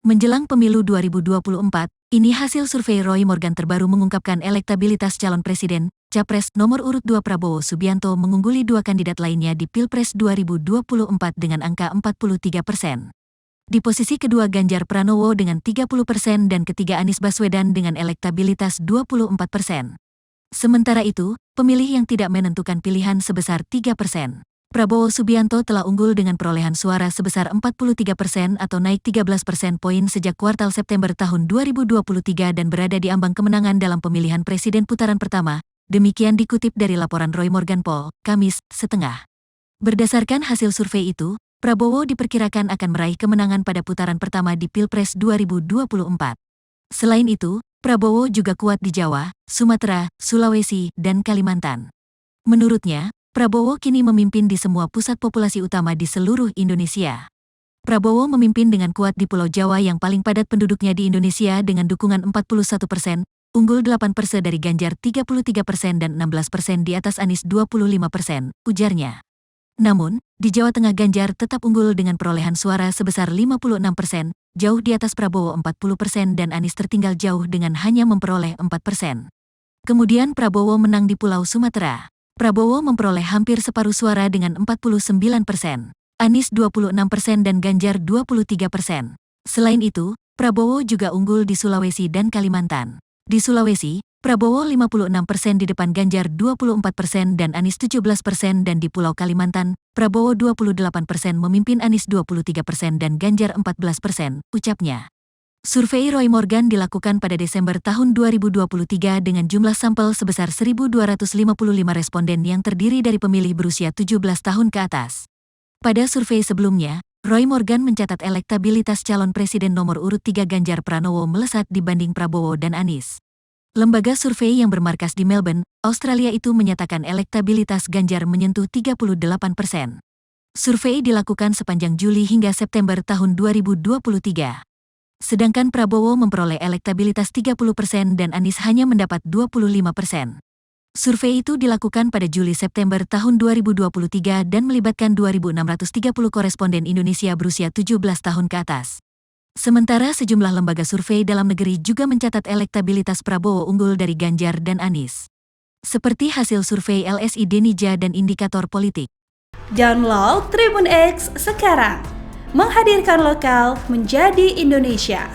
Menjelang pemilu 2024, ini hasil survei Roy Morgan terbaru mengungkapkan elektabilitas calon presiden, Capres nomor urut 2 Prabowo Subianto mengungguli dua kandidat lainnya di Pilpres 2024 dengan angka 43%. Di posisi kedua Ganjar Pranowo dengan 30% dan ketiga Anies Baswedan dengan elektabilitas 24%. Sementara itu, pemilih yang tidak menentukan pilihan sebesar 3%. Prabowo Subianto telah unggul dengan perolehan suara sebesar 43% atau naik 13% poin sejak kuartal September tahun 2023 dan berada di ambang kemenangan dalam pemilihan presiden putaran pertama, demikian dikutip dari laporan Roy Morgan Poll, Kamis, setengah. Berdasarkan hasil survei itu, Prabowo diperkirakan akan meraih kemenangan pada putaran pertama di Pilpres 2024. Selain itu, Prabowo juga kuat di Jawa, Sumatera, Sulawesi, dan Kalimantan. Menurutnya, Prabowo kini memimpin di semua pusat populasi utama di seluruh Indonesia. Prabowo memimpin dengan kuat di Pulau Jawa yang paling padat penduduknya di Indonesia dengan dukungan 41%, unggul 8% dari Ganjar 33% dan 16% di atas Anies 25%, ujarnya. Namun, di Jawa Tengah Ganjar tetap unggul dengan perolehan suara sebesar 56%, jauh di atas Prabowo 40% dan Anies tertinggal jauh dengan hanya memperoleh 4%. Kemudian Prabowo menang di Pulau Sumatera. Prabowo memperoleh hampir separuh suara dengan 49%, Anies 26% dan Ganjar 23%. Selain itu, Prabowo juga unggul di Sulawesi dan Kalimantan. Di Sulawesi, Prabowo 56% di depan Ganjar 24% dan Anies 17% dan di Pulau Kalimantan, Prabowo 28% memimpin Anies 23% dan Ganjar 14%, ucapnya. Survei Roy Morgan dilakukan pada Desember tahun 2023 dengan jumlah sampel sebesar 1.255 responden yang terdiri dari pemilih berusia 17 tahun ke atas. Pada survei sebelumnya, Roy Morgan mencatat elektabilitas calon presiden nomor urut 3 Ganjar Pranowo melesat dibanding Prabowo dan Anies. Lembaga survei yang bermarkas di Melbourne, Australia itu menyatakan elektabilitas Ganjar menyentuh 38%. Survei dilakukan sepanjang Juli hingga September tahun 2023. Sedangkan Prabowo memperoleh elektabilitas 30% dan Anies hanya mendapat 25%. Survei itu dilakukan pada Juli-September tahun 2023 dan melibatkan 2.630 koresponden Indonesia berusia 17 tahun ke atas. Sementara sejumlah lembaga survei dalam negeri juga mencatat elektabilitas Prabowo unggul dari Ganjar dan Anies. Seperti hasil survei LSI Denija dan Indikator Politik. Download Tribun X sekarang. Menghadirkan lokal menjadi Indonesia.